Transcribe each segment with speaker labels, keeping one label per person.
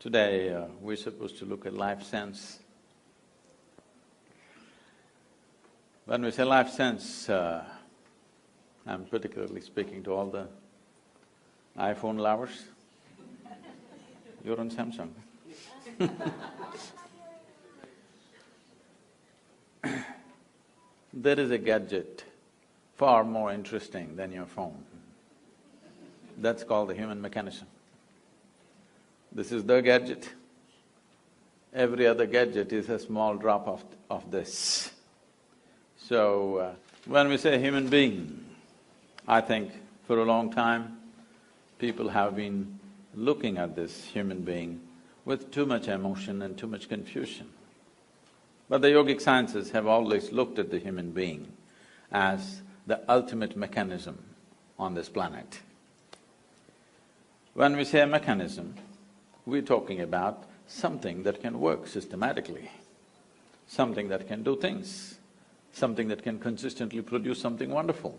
Speaker 1: Today, we're supposed to look at life sense. When we say life sense, I'm particularly speaking to all the iPhone lovers. You're on Samsung. There is a gadget far more interesting than your phone. That's called the human mechanism. This is the gadget. Every other gadget is a small drop of this. So, when we say human being, I think for a long time, people have been looking at this human being with too much emotion and too much confusion. But the yogic sciences have always looked at the human being as the ultimate mechanism on this planet. When we say a mechanism, we're talking about something that can work systematically, something that can do things, something that can consistently produce something wonderful.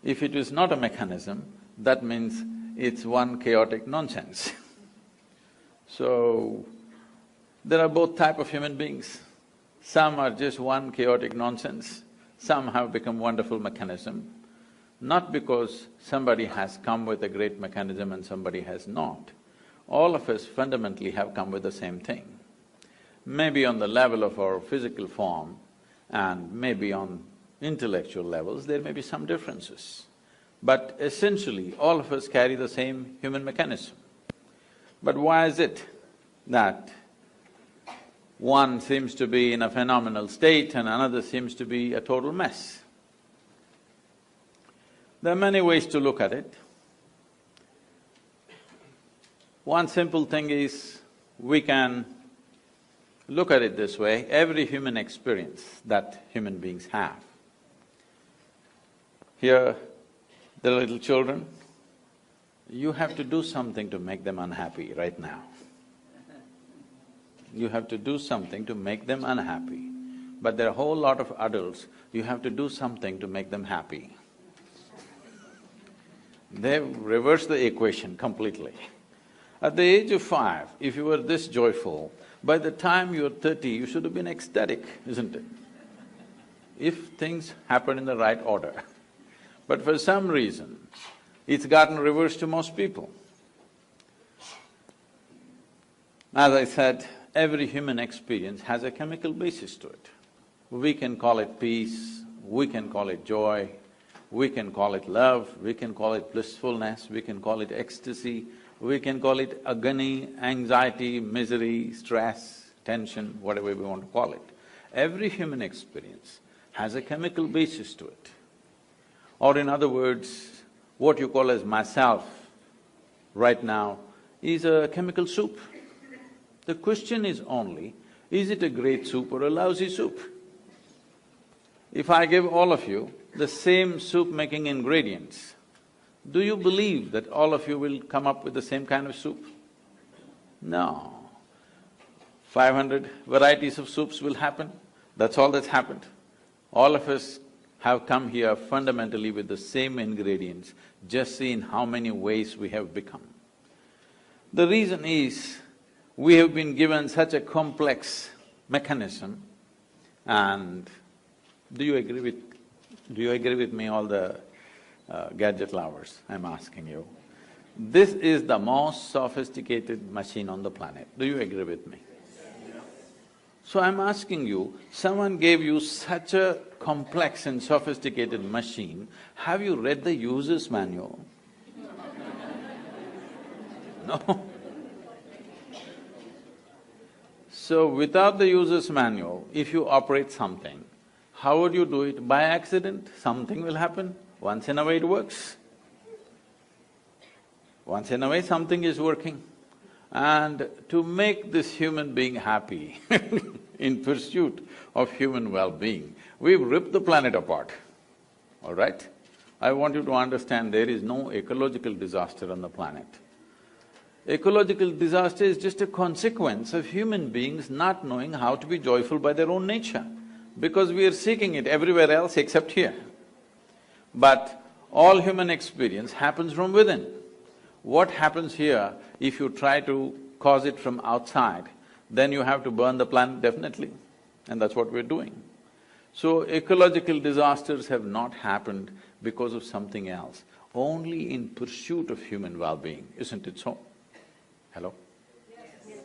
Speaker 1: If it is not a mechanism, that means it's one chaotic nonsense. So, there are both type of human beings. Some are just one chaotic nonsense, some have become wonderful mechanism, not because somebody has come with a great mechanism and somebody has not. All of us fundamentally have come with the same thing. Maybe on the level of our physical form and maybe on intellectual levels, there may be some differences. But essentially, all of us carry the same human mechanism. But why is it that one seems to be in a phenomenal state and another seems to be a total mess? There are many ways to look at it. One simple thing is, we can look at it this way: every human experience that human beings have. Here, the little children, you have to do something to make them unhappy right now. You have to do something to make them unhappy. But there are a whole lot of adults, you have to do something to make them happy. They've reversed the equation completely. At the age of 5, if you were this joyful, by the time you're 30, you should have been ecstatic, isn't it? If things happen in the right order. But for some reason, it's gotten reversed to most people. As I said, every human experience has a chemical basis to it. We can call it peace, we can call it joy, we can call it love, we can call it blissfulness, we can call it ecstasy, we can call it agony, anxiety, misery, stress, tension, whatever we want to call it. Every human experience has a chemical basis to it. Or in other words, what you call as myself right now is a chemical soup. The question is only, is it a great soup or a lousy soup? If I give all of you the same soup-making ingredients, do you believe that all of you will come up with the same kind of soup? No. 500 varieties of soups will happen, that's all that's happened. All of us have come here fundamentally with the same ingredients, just see in how many ways we have become. The reason is, we have been given such a complex mechanism, and do you agree with me, all the gadget lovers, I'm asking you? This is the most sophisticated machine on the planet, do you agree with me? So I'm asking you, someone gave you such a complex and sophisticated machine, have you read the user's manual? No. So without the user's manual, if you operate something, how would you do it? By accident, something will happen, once in a way it works. Once in a way something is working. And to make this human being happy in pursuit of human well-being, we've ripped the planet apart, all right? I want you to understand there is no ecological disaster on the planet. Ecological disaster is just a consequence of human beings not knowing how to be joyful by their own nature, because we are seeking it everywhere else except here. But all human experience happens from within. What happens here, if you try to cause it from outside, then you have to burn the planet definitely, and that's what we're doing. So ecological disasters have not happened because of something else, only in pursuit of human well-being, isn't it so? Hello? Yes.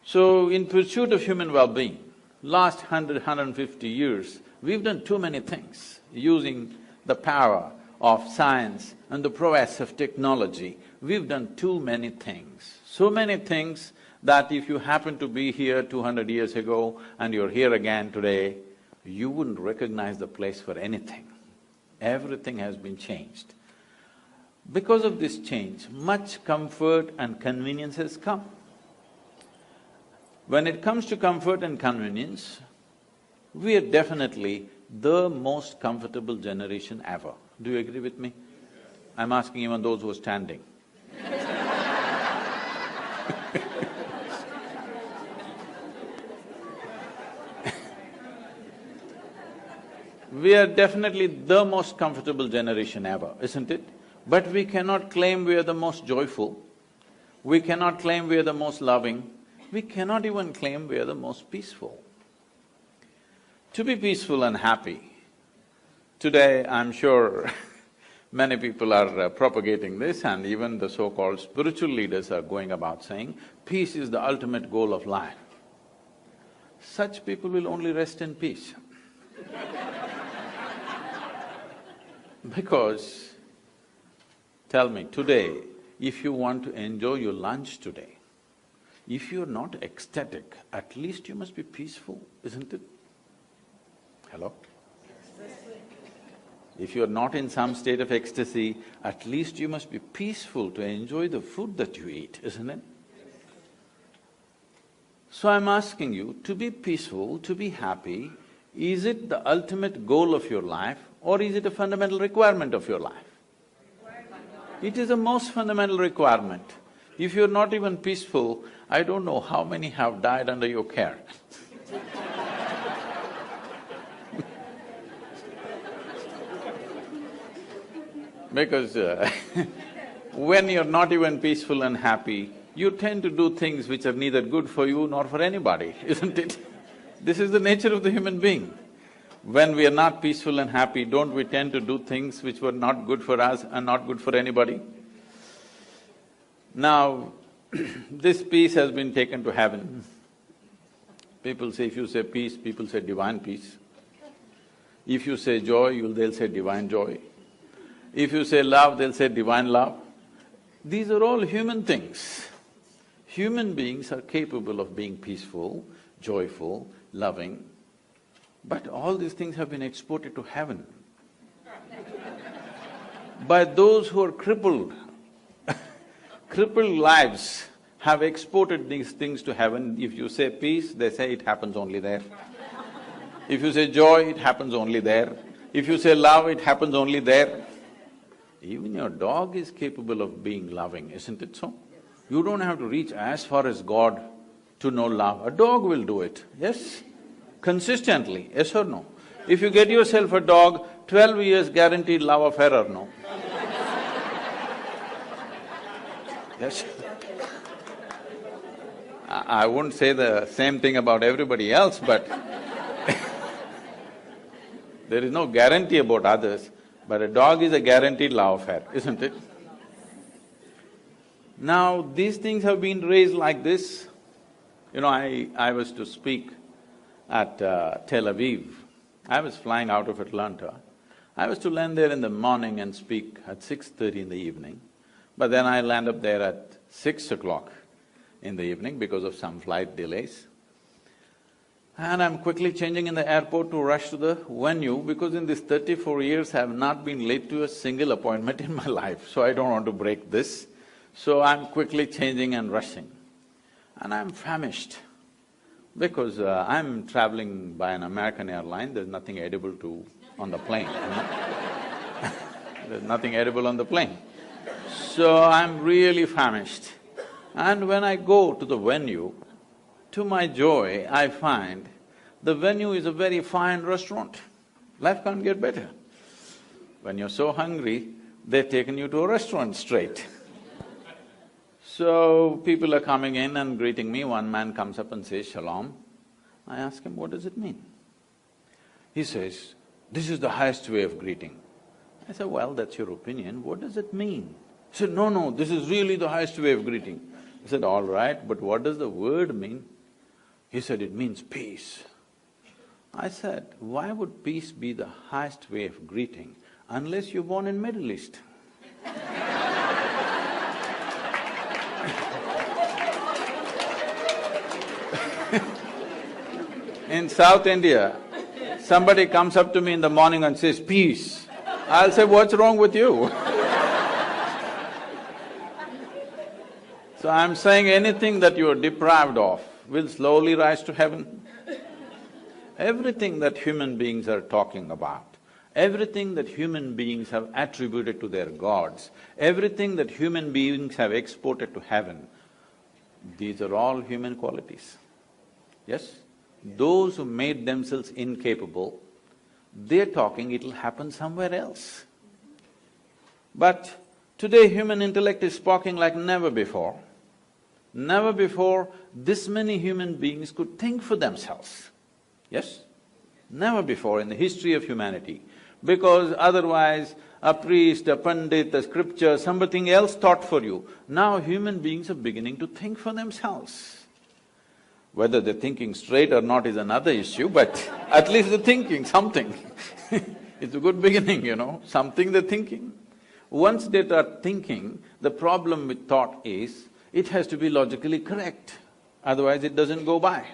Speaker 1: So in pursuit of human well-being, last 150 years, we've done too many things using the power of science and the prowess of technology. We've done too many things, so many things that if you happen to be here 200 years ago and you're here again today, you wouldn't recognize the place for anything. Everything has been changed. Because of this change, much comfort and convenience has come. When it comes to comfort and convenience, we are definitely the most comfortable generation ever. Do you agree with me? I'm asking even those who are standing. We are definitely the most comfortable generation ever, isn't it? But we cannot claim we are the most joyful, we cannot claim we are the most loving, we cannot even claim we are the most peaceful. To be peaceful and happy, today I'm sure many people are propagating this, and even the so-called spiritual leaders are going about saying, peace is the ultimate goal of life. Such people will only rest in peace. Because, tell me, today, if you want to enjoy your lunch today, if you're not ecstatic, at least you must be peaceful, isn't it? Hello? If you're not in some state of ecstasy, at least you must be peaceful to enjoy the food that you eat, isn't it? So I'm asking you, to be peaceful, to be happy, is it the ultimate goal of your life or is it a fundamental requirement of your life? It is the most fundamental requirement. If you're not even peaceful, I don't know how many have died under your care. Because when you're not even peaceful and happy, you tend to do things which are neither good for you nor for anybody, isn't it? This is the nature of the human being. When we are not peaceful and happy, don't we tend to do things which were not good for us and not good for anybody? Now, this peace has been taken to heaven. People say, if you say peace, people say divine peace. If you say joy, they'll say divine joy. If you say love, they'll say divine love. These are all human things. Human beings are capable of being peaceful, joyful, loving, but all these things have been exported to heaven by those who are crippled. Crippled lives have exported these things to heaven. If you say peace, they say it happens only there. If you say joy, it happens only there. If you say love, it happens only there. Even your dog is capable of being loving, isn't it so? You don't have to reach as far as God to know love. A dog will do it, yes? Consistently, yes or no? If you get yourself a dog, 12 years guaranteed love affair or no? Yes? I wouldn't say the same thing about everybody else, but there is no guarantee about others, but a dog is a guaranteed love affair, isn't it? Now, these things have been raised like this. You know, I was to speak at Tel Aviv. I was flying out of Atlanta. I was to land there in the morning and speak at 6:30 in the evening, but then I land up there at 6 o'clock in the evening because of some flight delays. And I'm quickly changing in the airport to rush to the venue because in these 34 years I have not been late to a single appointment in my life, so I don't want to break this. So I'm quickly changing and rushing. And I'm famished because I'm traveling by an American airline, there's nothing edible on the plane, you know? There's nothing edible on the plane. So I'm really famished. And when I go to the venue, to my joy, I find the venue is a very fine restaurant. Life can't get better. When you're so hungry, they've taken you to a restaurant straight. So, people are coming in and greeting me. One man comes up and says, "Shalom." I ask him, "What does it mean?" He says, "This is the highest way of greeting." I said, "Well, that's your opinion, what does it mean?" He said, "No, this is really the highest way of greeting." I said, "All right, but what does the word mean?" He said, "It means peace." I said, "Why would peace be the highest way of greeting unless you're born in Middle East?" In South India, somebody comes up to me in the morning and says, "Peace." I'll say, "What's wrong with you?" So I'm saying anything that you are deprived of will slowly rise to heaven. Everything that human beings are talking about, everything that human beings have attributed to their gods, everything that human beings have exported to heaven, these are all human qualities. Yes? Those who made themselves incapable, they're talking it'll happen somewhere else. But today human intellect is sparking like never before. Never before this many human beings could think for themselves. Yes? Never before in the history of humanity. Because otherwise a priest, a pandit, a scripture, something else thought for you. Now human beings are beginning to think for themselves. Whether they're thinking straight or not is another issue, but at least they're thinking something. It's a good beginning, something they're thinking. Once they start thinking, the problem with thought is, it has to be logically correct, otherwise it doesn't go by.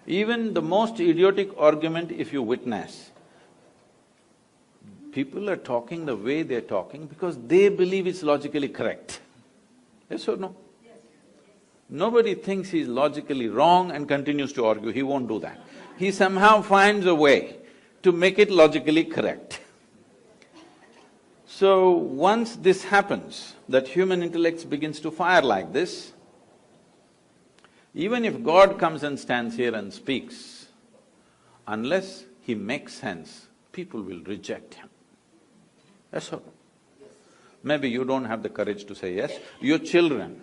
Speaker 1: Even the most idiotic argument if you witness, people are talking the way they're talking because they believe it's logically correct. Yes or no? Nobody thinks he's logically wrong and continues to argue, he won't do that. He somehow finds a way to make it logically correct. So, once this happens, that human intellect begins to fire like this, even if God comes and stands here and speaks, unless he makes sense, people will reject him. Yes or no? Maybe you don't have the courage to say yes. Your children,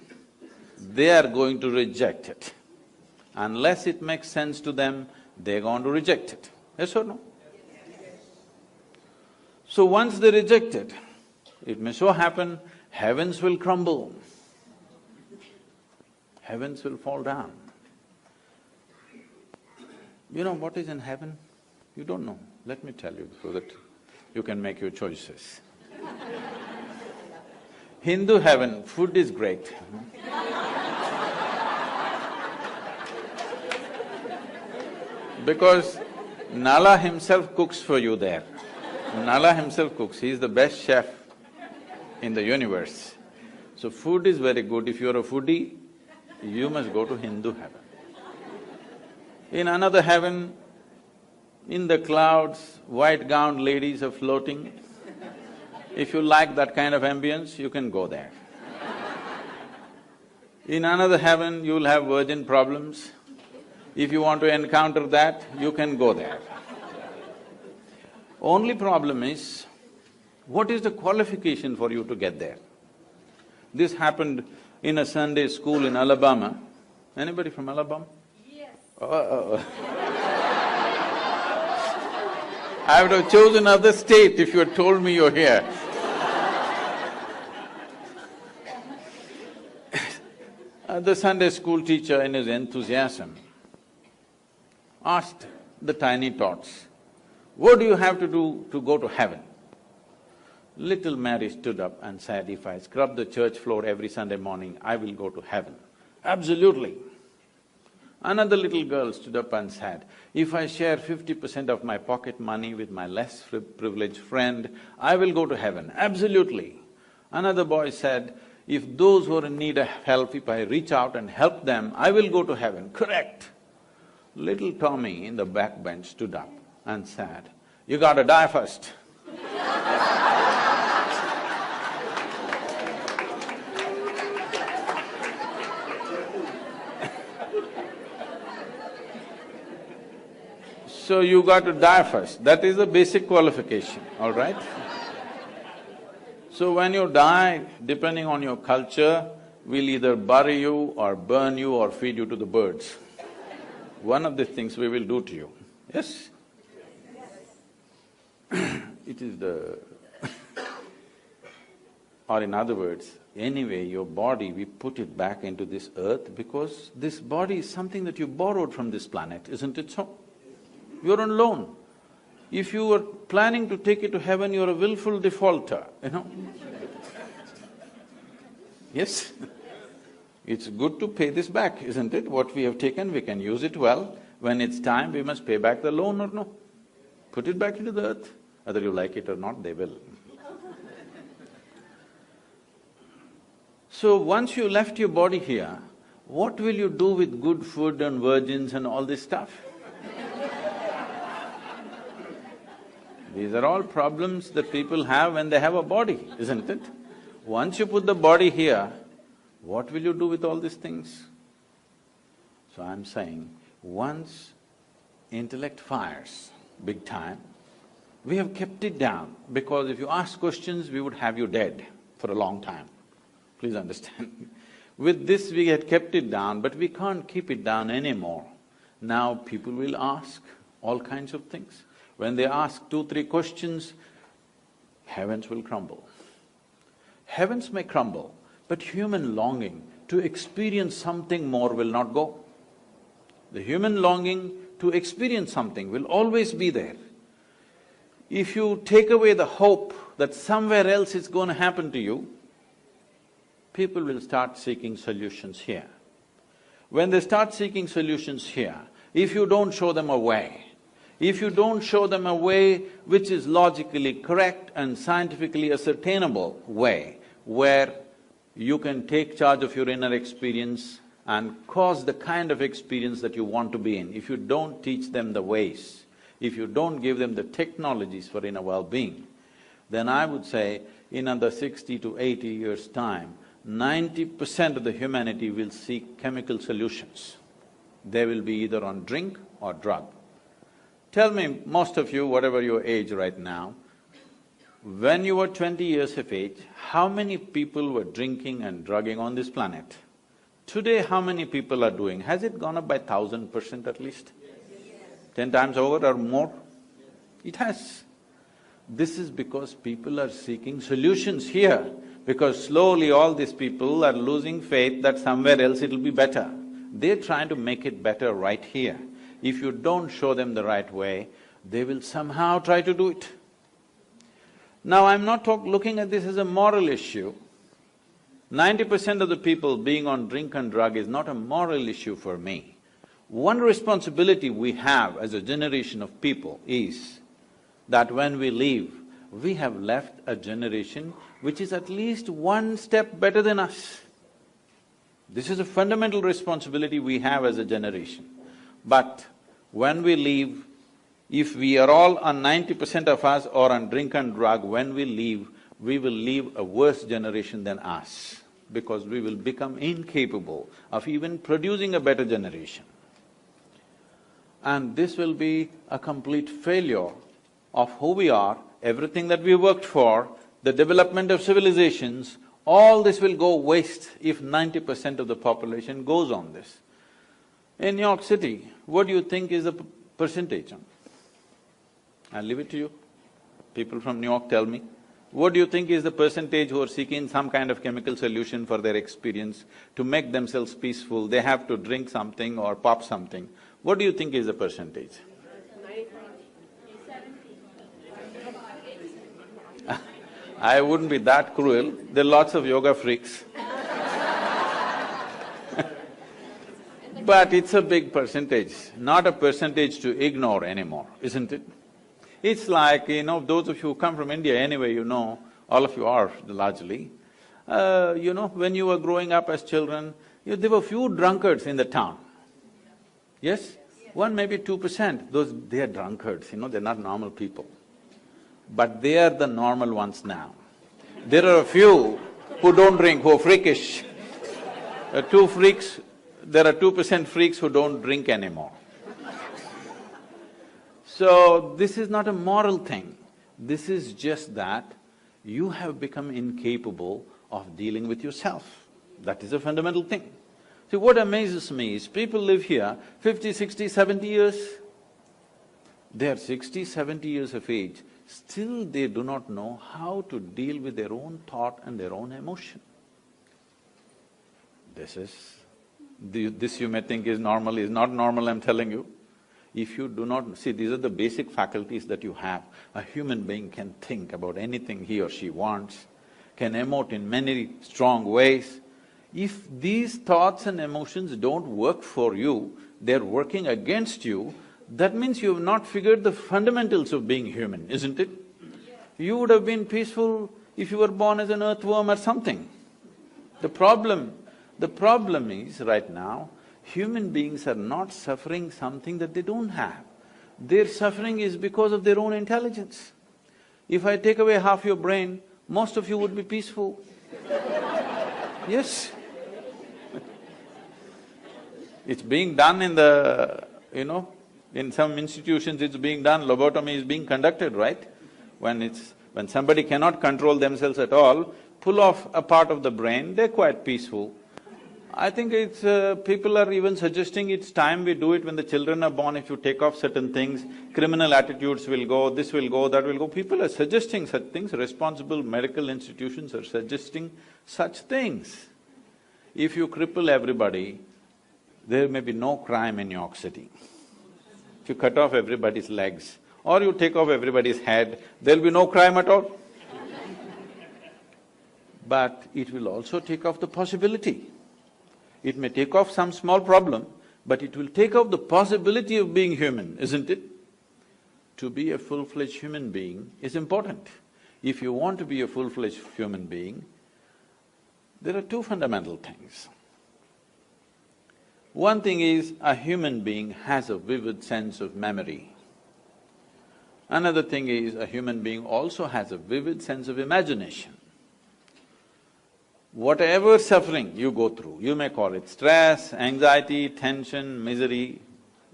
Speaker 1: they are going to reject it. Unless it makes sense to them, they're going to reject it. Yes or no? So once they reject it, it may so happen, heavens will crumble. Heavens will fall down. You know what is in heaven? You don't know. Let me tell you so that you can make your choices. Hindu heaven, food is great. Because Nala himself cooks for you there. Nala himself cooks, he is the best chef in the universe. So food is very good. If you're a foodie, you must go to Hindu heaven. In another heaven, in the clouds, white-gowned ladies are floating. If you like that kind of ambience, you can go there. In another heaven, you'll have virgin problems. If you want to encounter that, you can go there. Only problem is, what is the qualification for you to get there? This happened in a Sunday school in Alabama. Anybody from Alabama?
Speaker 2: Yes.
Speaker 1: I would have chosen another state if you had told me you're here. The Sunday school teacher in his enthusiasm asked the tiny tots, "What do you have to do to go to heaven?" Little Mary stood up and said, "If I scrub the church floor every Sunday morning, I will go to heaven." Absolutely. Another little girl stood up and said, "If I share 50% of my pocket money with my less privileged friend, I will go to heaven." Absolutely. Another boy said, "If those who are in need of help, if I reach out and help them, I will go to heaven." Correct. Little Tommy in the back bench stood up and said, "You gotta die first." So you got to die first, that is the basic qualification, all right? So when you die, depending on your culture, we'll either bury you or burn you or feed you to the birds. One of the things we will do to you, yes? It is the or in other words, anyway, your body, we put it back into this earth because this body is something that you borrowed from this planet, isn't it so? You're on loan. If you were planning to take it to heaven, you're a willful defaulter, you know? Yes? It's good to pay this back, isn't it? What we have taken, we can use it well. When it's time, we must pay back the loan or no? Put it back into the earth. Whether you like it or not, they will. So once you left your body here, what will you do with good food and virgins and all this stuff? These are all problems that people have when they have a body, isn't it? Once you put the body here, what will you do with all these things? So I'm saying, once intellect fires big time, we have kept it down because if you ask questions, we would have you dead for a long time. Please understand. With this we had kept it down, but we can't keep it down anymore. Now people will ask all kinds of things. When they ask 2-3 questions, heavens will crumble. Heavens may crumble, but human longing to experience something more will not go. The human longing to experience something will always be there. If you take away the hope that somewhere else it's going to happen to you, people will start seeking solutions here. When they start seeking solutions here, if you don't show them a way, if you don't show them a way which is logically correct and scientifically ascertainable way, where you can take charge of your inner experience and cause the kind of experience that you want to be in, if you don't teach them the ways, if you don't give them the technologies for inner well-being, then I would say in another 60 to 80 years' time, 90% of the humanity will seek chemical solutions. They will be either on drink or drug. Tell me, most of you, whatever your age right now, when you were 20 years of age, how many people were drinking and drugging on this planet? Today, how many people are doing? Has it gone up by 1000% at least? 10 times over or more? It has. This is because people are seeking solutions here, because slowly all these people are losing faith that somewhere else it'll be better. They're trying to make it better right here. If you don't show them the right way, they will somehow try to do it. Now, I'm not looking at this as a moral issue. 90% of the people being on drink and drug is not a moral issue for me. One responsibility we have as a generation of people is that when we leave, we have left a generation which is at least one step better than us. This is a fundamental responsibility we have as a generation. But when we leave, if we are all on 90% of us or on drink and drug, when we will leave a worse generation than us, because we will become incapable of even producing a better generation. And this will be a complete failure of who we are, everything that we worked for, the development of civilizations, all this will go waste if 90% of the population goes on this. In New York City, what do you think is the percentage? I'll leave it to you. People from New York tell me. What do you think is the percentage who are seeking some kind of chemical solution for their experience to make themselves peaceful? They have to drink something or pop something. What do you think is the percentage? I wouldn't be that cruel. There are lots of yoga freaks. But it's a big percentage, not a percentage to ignore anymore, isn't it? It's like, those of you who come from India anyway, all of you are largely, when you were growing up as children, there were few drunkards in the town. Yes? 1, maybe 2%, they are drunkards, they're not normal people. But they are the normal ones now. There are a few who don't drink, who are freakish. There are 2% freaks who don't drink anymore. So, this is not a moral thing. This is just that you have become incapable of dealing with yourself. That is a fundamental thing. See, what amazes me is people live here 50, 60, 70 years. They are 60, 70 years of age, still they do not know how to deal with their own thought and their own emotion. This you may think is normal, is not normal, I'm telling you. If you do not… See, these are the basic faculties that you have. A human being can think about anything he or she wants, can emote in many strong ways. If these thoughts and emotions don't work for you, they're working against you, that means you have not figured the fundamentals of being human, isn't it? You would have been peaceful if you were born as an earthworm or something. The problem is, right now, human beings are not suffering something that they don't have. Their suffering is because of their own intelligence. If I take away half your brain, most of you would be peaceful. Yes. It's being done in the… in some institutions it's being done, lobotomy is being conducted, right? When somebody cannot control themselves at all, pull off a part of the brain, they're quite peaceful. I think people are even suggesting it's time we do it when the children are born. If you take off certain things, criminal attitudes will go, this will go, that will go. People are suggesting such things, responsible medical institutions are suggesting such things. If you cripple everybody, there may be no crime in New York City. If you cut off everybody's legs, or you take off everybody's head, there'll be no crime at all. But it will also take off the possibility. It may take off some small problem, but it will take off the possibility of being human, isn't it? To be a full-fledged human being is important. If you want to be a full-fledged human being, there are two fundamental things. One thing is, a human being has a vivid sense of memory. Another thing is, a human being also has a vivid sense of imagination. Whatever suffering you go through, you may call it stress, anxiety, tension, misery,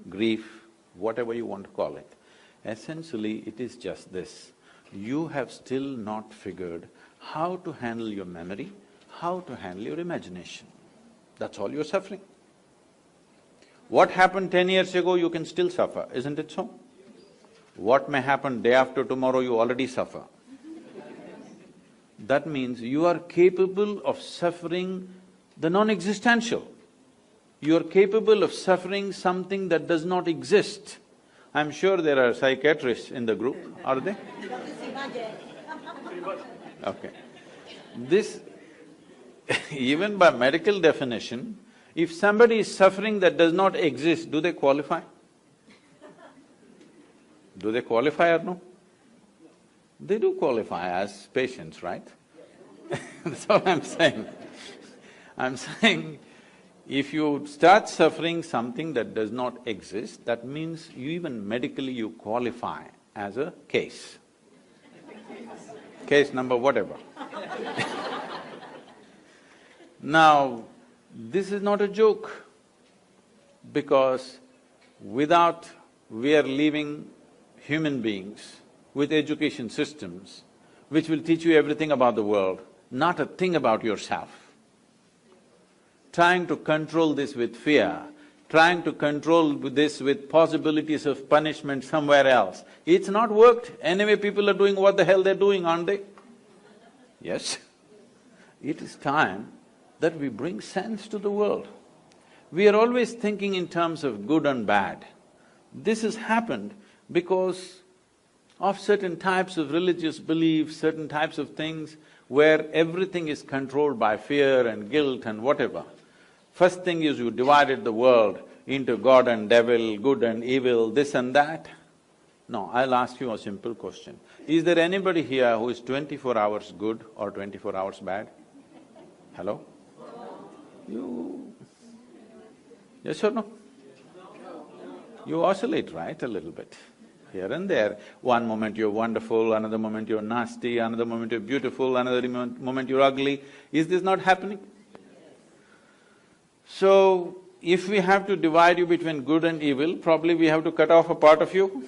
Speaker 1: grief, whatever you want to call it, essentially it is just this. You have still not figured how to handle your memory, how to handle your imagination. That's all you're suffering. What happened 10 years ago, you can still suffer, isn't it so? What may happen day after tomorrow, you already suffer. That means you are capable of suffering the non-existential. You are capable of suffering something that does not exist. I'm sure there are psychiatrists in the group, are they? Okay. This even by medical definition, if somebody is suffering that does not exist, do they qualify? Do they qualify or no? They do qualify as patients, right? That's all I'm saying. I'm saying, if you start suffering something that does not exist, that means you even medically you qualify as a case. Case number whatever. Now, this is not a joke, because we are leaving human beings with education systems which will teach you everything about the world, not a thing about yourself. Trying to control this with fear, trying to control this with possibilities of punishment somewhere else, it's not worked. Anyway, people are doing what the hell they're doing, aren't they? Yes? It is time that we bring sense to the world. We are always thinking in terms of good and bad. This has happened because of certain types of religious beliefs, certain types of things where everything is controlled by fear and guilt and whatever. First thing is you divided the world into God and devil, good and evil, this and that. No, I'll ask you a simple question. Is there anybody here who is 24 hours good or 24 hours bad? Hello? You… Yes or no? You oscillate, right, a little bit, here and there. One moment you're wonderful, another moment you're nasty, another moment you're beautiful, another moment you're ugly. Is this not happening? So, if we have to divide you between good and evil, probably we have to cut off a part of you.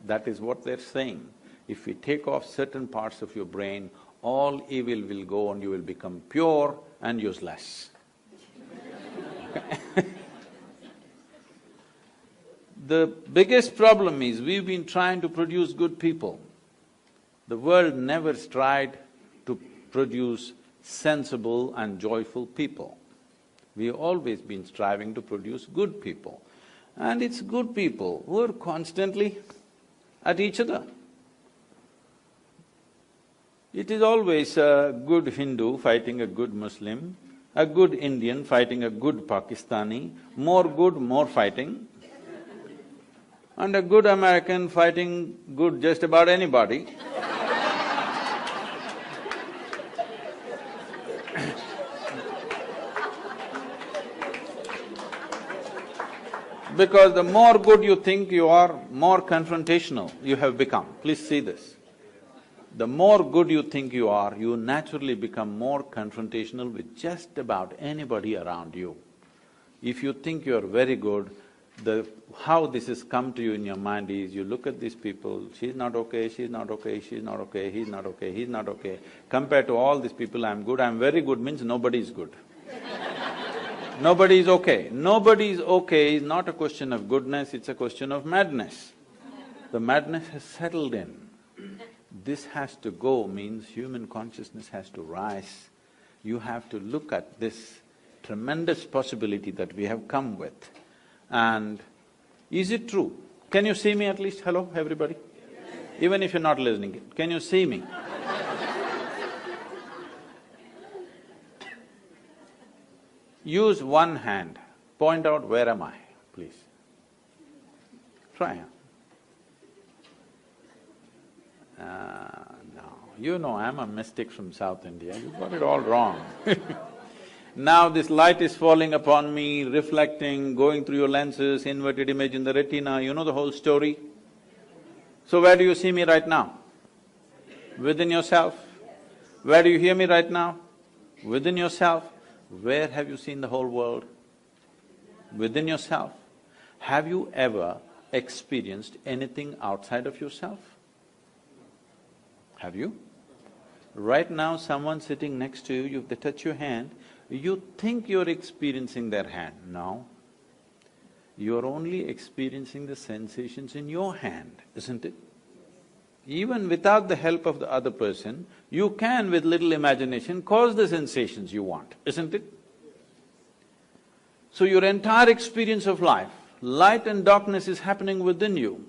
Speaker 1: That is what they're saying. If we take off certain parts of your brain, all evil will go and you will become pure and useless. The biggest problem is we've been trying to produce good people. The world never tried to produce sensible and joyful people. We've always been striving to produce good people. And it's good people who are constantly at each other. It is always a good Hindu fighting a good Muslim, a good Indian fighting a good Pakistani, more good, more fighting, and a good American fighting good just about anybody. Because the more good you think you are, more confrontational you have become. Please see this. The more good you think you are, you naturally become more confrontational with just about anybody around you. If you think you're very good, how this has come to you in your mind is, you look at these people, she's not okay, she's not okay, she's not okay, he's not okay, he's not okay. Compared to all these people, I'm good, I'm very good means nobody is good. Nobody is okay. Nobody is okay is not a question of goodness, it's a question of madness. The madness has settled in. This has to go means human consciousness has to rise. You have to look at this tremendous possibility that we have come with. And is it true? Can you see me at least? Hello, everybody? Even if you're not listening, can you see me? Use one hand, point out where am I, please. Try. No, you know I'm a mystic from South India, you got it all wrong. Now this light is falling upon me, reflecting, going through your lenses, inverted image in the retina, you know the whole story. So where do you see me right now? Within yourself. Where do you hear me right now? Within yourself. Where have you seen the whole world? Within yourself. Have you ever experienced anything outside of yourself? Have you? Right now, someone sitting next to you, they touch your hand, you think you're experiencing their hand. No. You're only experiencing the sensations in your hand, isn't it? Even without the help of the other person, you can, with little imagination, cause the sensations you want, isn't it? So your entire experience of life, light and darkness is happening within you.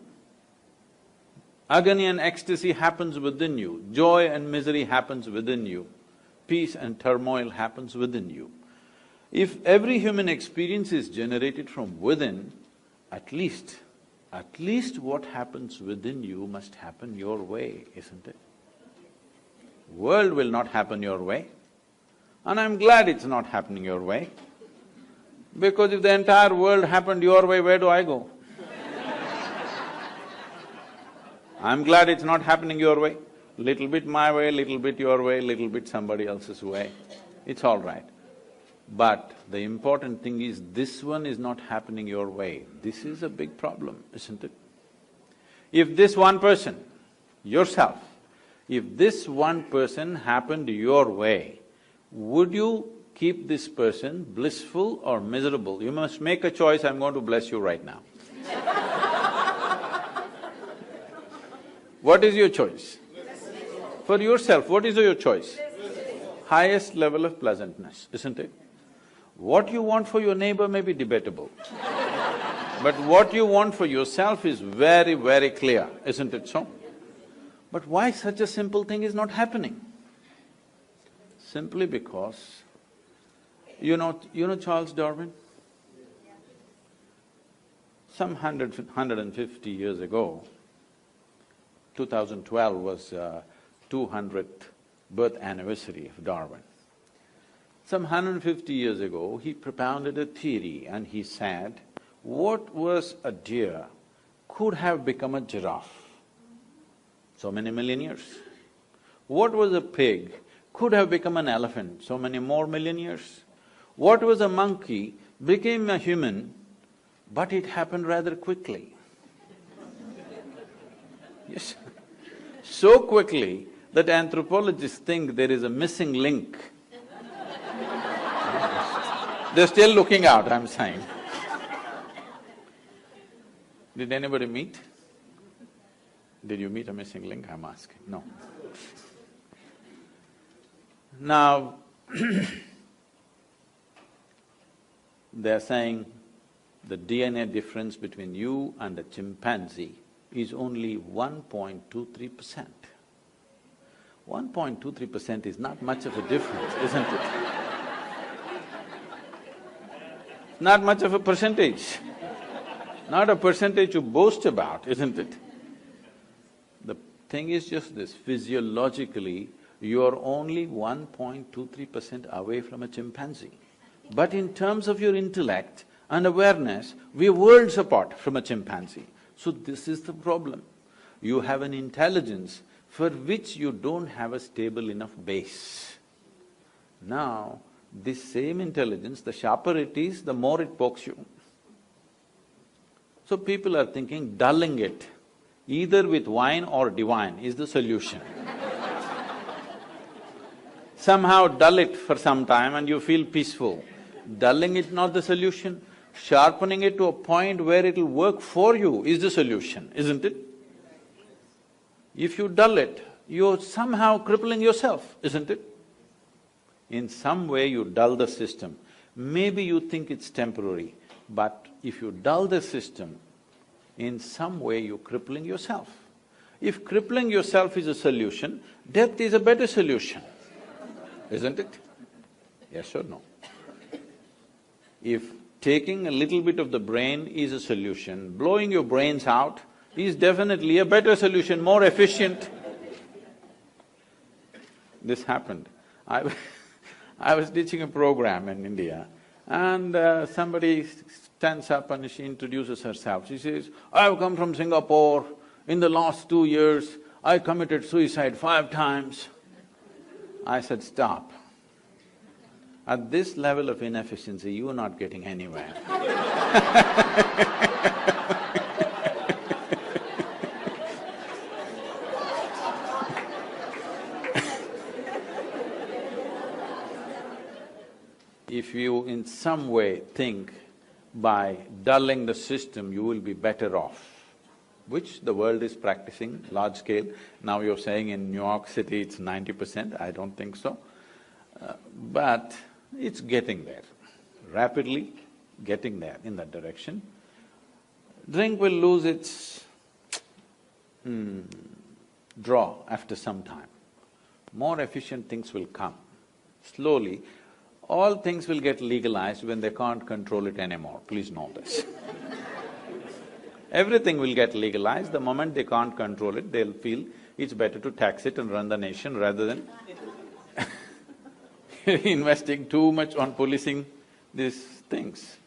Speaker 1: Agony and ecstasy happens within you, joy and misery happens within you, peace and turmoil happens within you. If every human experience is generated from within, at least what happens within you must happen your way, isn't it? World will not happen your way, and I'm glad it's not happening your way, because if the entire world happened your way, where do I go? I'm glad it's not happening your way. Little bit my way, little bit your way, little bit somebody else's way, it's all right. But the important thing is, this one is not happening your way. This is a big problem, isn't it? If this one person, yourself, if this one person happened your way, would you keep this person blissful or miserable? You must make a choice, I'm going to bless you right now. What is your choice? For yourself, what is your choice? Highest level of pleasantness, isn't it? What you want for your neighbor may be debatable, but what you want for yourself is very, very clear, isn't it so? But why such a simple thing is not happening? Simply because, you know Charles Darwin? Some 150 years ago, 2012 was 200th birth anniversary of Darwin. Some 150 years ago, he propounded a theory and he said, what was a deer could have become a giraffe? So many million years. What was a pig could have become an elephant? So many more million years. What was a monkey became a human, but it happened rather quickly. Yes. so quickly that anthropologists think there is a missing link. They're still looking out, I'm saying. Did anybody meet? Did you meet a missing link, I'm asking? No. Now, they're saying the DNA difference between you and a chimpanzee is only 1.23%. 1.23% is not much of a difference, isn't it? Not much of a percentage. Not a percentage to boast about, isn't it? The thing is just this, physiologically, you're only 1.23% away from a chimpanzee. But in terms of your intellect and awareness, we're worlds apart from a chimpanzee. So this is the problem. You have an intelligence for which you don't have a stable enough base. Now, this same intelligence, the sharper it is, the more it pokes you. So people are thinking dulling it, either with wine or divine, is the solution. Somehow dull it for some time and you feel peaceful. Dulling it not the solution, sharpening it to a point where it'll work for you is the solution, isn't it? If you dull it, you're somehow crippling yourself, isn't it? In some way you dull the system. Maybe you think it's temporary, but if you dull the system, in some way you're crippling yourself. If crippling yourself is a solution, death is a better solution, isn't it? Yes or no? If taking a little bit of the brain is a solution, blowing your brains out is definitely a better solution, more efficient. This happened. I was teaching a program in India and somebody stands up and she introduces herself. She says, "I've come from Singapore. In the last 2 years, I committed suicide 5 times. I said, "Stop. At this level of inefficiency, you're not getting anywhere." If you in some way think by dulling the system you will be better off, which the world is practicing large scale. Now you're saying in New York City it's 90%, I don't think so. But it's getting there, rapidly getting there in that direction. Drink will lose its draw after some time. More efficient things will come. Slowly, all things will get legalized when they can't control it anymore, please know this. Everything will get legalized, the moment they can't control it, they'll feel it's better to tax it and run the nation rather than investing too much on policing these things.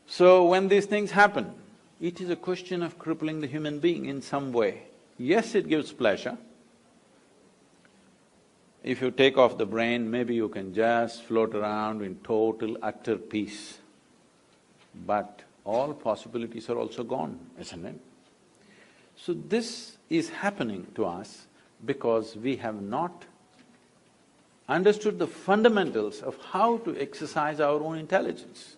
Speaker 1: So when these things happen, it is a question of crippling the human being in some way. Yes, it gives pleasure. If you take off the brain, maybe you can just float around in total, utter peace. But all possibilities are also gone, isn't it? So this is happening to us because we have not understood the fundamentals of how to exercise our own intelligence.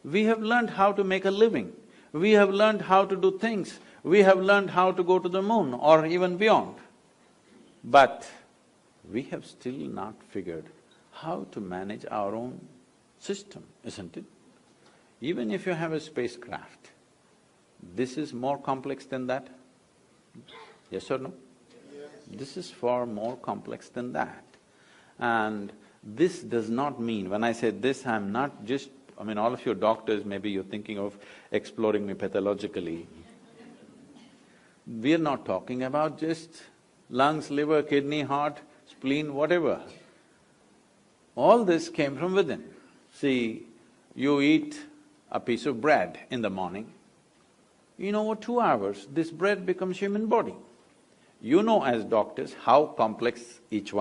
Speaker 1: We have learned how to make a living, we have learned how to do things, we have learned how to go to the moon or even beyond. But we have still not figured how to manage our own system, isn't it? Even if you have a spacecraft, this is more complex than that? Yes or no? Yes. This is far more complex than that. And this does not mean, when I say this, I'm not just… I mean, all of you doctors, maybe you're thinking of exploring me pathologically. We're not talking about just lungs, liver, kidney, heart, spleen, whatever. All this came from within. See, you eat a piece of bread in the morning, in over 2 hours, this bread becomes human body. You know as doctors how complex each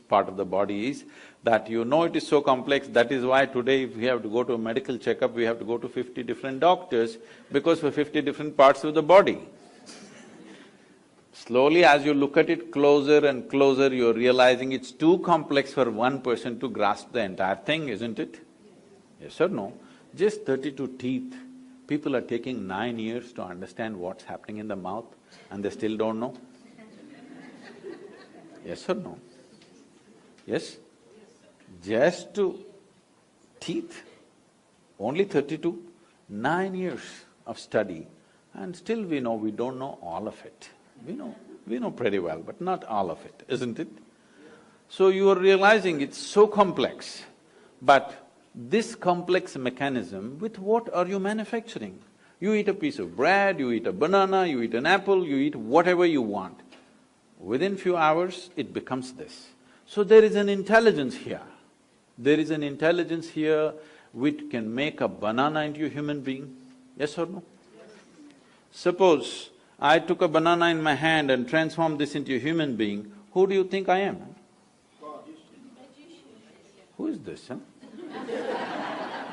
Speaker 1: part of the body is, that you know it is so complex, that is why today if we have to go to a medical checkup, we have to go to 50 different doctors, because for 50 different parts of the body. Slowly as you look at it closer and closer, you're realizing it's too complex for one person to grasp the entire thing, isn't it? Yes or no? Just 32 teeth, people are taking 9 years to understand what's happening in the mouth and they still don't know. Yes or no? Yes? Just to teeth, only 32, 9 years of study, and still we don't know all of it. We know pretty well, but not all of it, isn't it? So you are realizing it's so complex, but this complex mechanism, with what are you manufacturing? You eat a piece of bread, you eat a banana, you eat an apple, you eat whatever you want. Within few hours, it becomes this. So there is an intelligence here. There is an intelligence here which can make a banana into a human being, yes or no? Suppose I took a banana in my hand and transformed this into a human being, who do you think I am? Who is this, huh?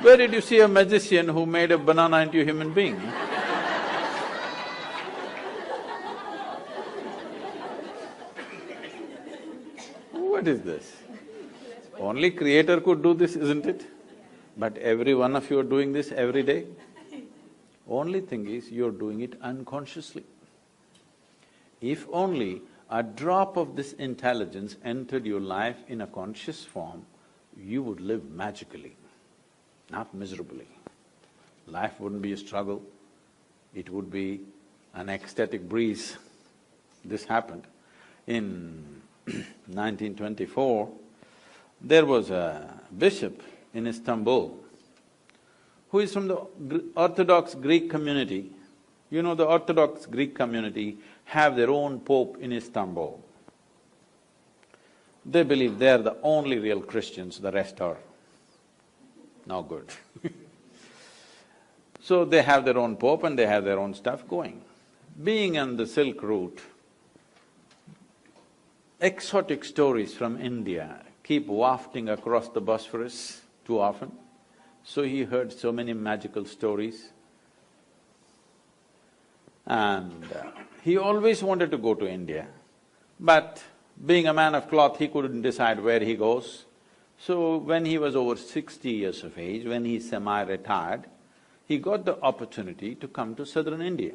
Speaker 1: Where did you see a magician who made a banana into a human being? What is this? Only Creator could do this, isn't it? But every one of you are doing this every day. Only thing is, you're doing it unconsciously. If only a drop of this intelligence entered your life in a conscious form, you would live magically, not miserably. Life wouldn't be a struggle, it would be an ecstatic breeze. This happened. In 1924, there was a bishop in Istanbul who is from the Orthodox Greek community. You know, the Orthodox Greek community have their own pope in Istanbul. They believe they're the only real Christians, the rest are no good. So they have their own pope and they have their own stuff going. Being on the Silk Route, exotic stories from India keep wafting across the Bosphorus too often. So he heard so many magical stories. And he always wanted to go to India, but being a man of cloth, he couldn't decide where he goes. So when he was over 60 years of age, when he semi-retired, he got the opportunity to come to southern India.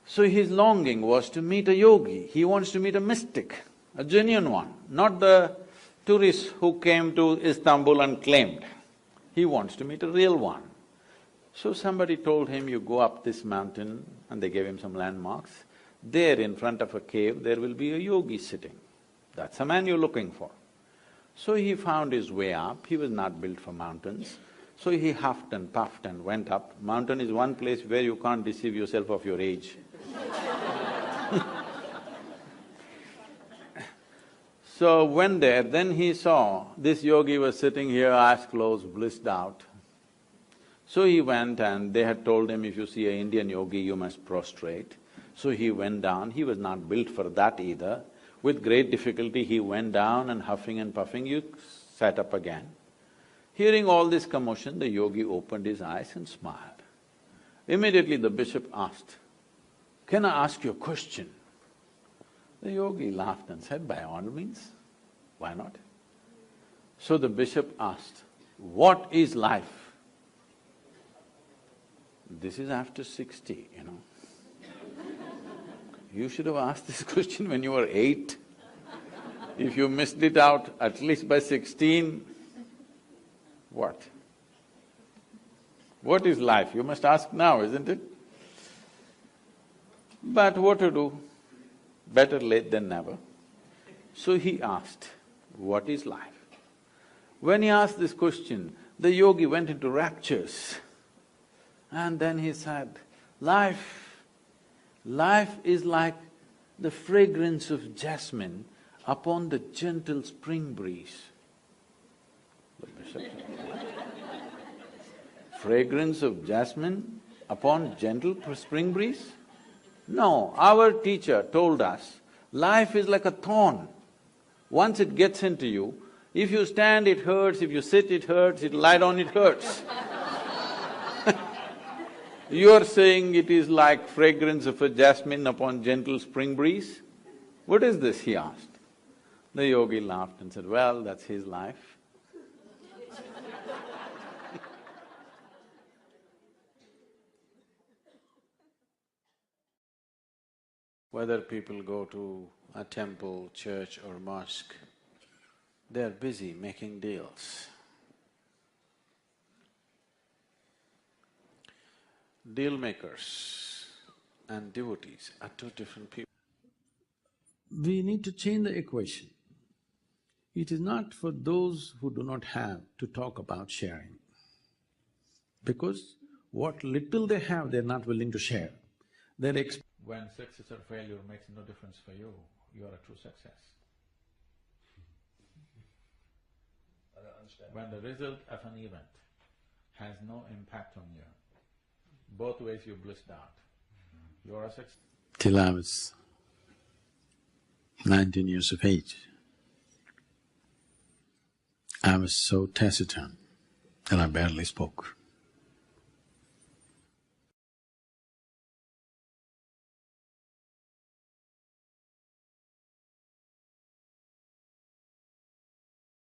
Speaker 1: So his longing was to meet a yogi, he wants to meet a mystic, a genuine one, not the tourists who came to Istanbul and claimed. He wants to meet a real one. So somebody told him, you go up this mountain, and they gave him some landmarks. There in front of a cave, there will be a yogi sitting. That's the man you're looking for. So he found his way up, he was not built for mountains. So he huffed and puffed and went up. Mountain is one place where you can't deceive yourself of your age. So went there, then he saw this yogi was sitting here, eyes closed, blissed out. So he went and they had told him, if you see an Indian yogi, you must prostrate. So he went down, he was not built for that either. With great difficulty he went down and huffing and puffing, you sat up again. Hearing all this commotion, the yogi opened his eyes and smiled. Immediately the bishop asked, can I ask you a question? The yogi laughed and said, by all means, why not? So the bishop asked, what is life? This is after 60, you know. You should have asked this question when you were 8. If you missed it out at least by 16, what? What is life? You must ask now, isn't it? But what to do? Better late than never. So he asked, what is life? When he asked this question, the yogi went into raptures. And then he said, life is like the fragrance of jasmine upon the gentle spring breeze. The bishop said, what? Fragrance of jasmine upon gentle spring breeze? No, our teacher told us, life is like a thorn. Once it gets into you, if you stand it hurts, if you sit it hurts, if you lie down it hurts. You're saying it is like fragrance of a jasmine upon gentle spring breeze? What is this, he asked. The yogi laughed and said, well, that's his life. Whether people go to a temple, church or mosque, they're busy making deals. Deal makers and devotees are two different people. We need to change the equation. It is not for those who do not have to talk about sharing, because what little they have, they're not willing to share. When success or failure makes no difference for you, you are a true success.
Speaker 2: I don't understand.
Speaker 1: When the result of an event has no impact on you, both ways you blissed out, you are a success. Till I was 19 years of age, I was so taciturn that I barely spoke.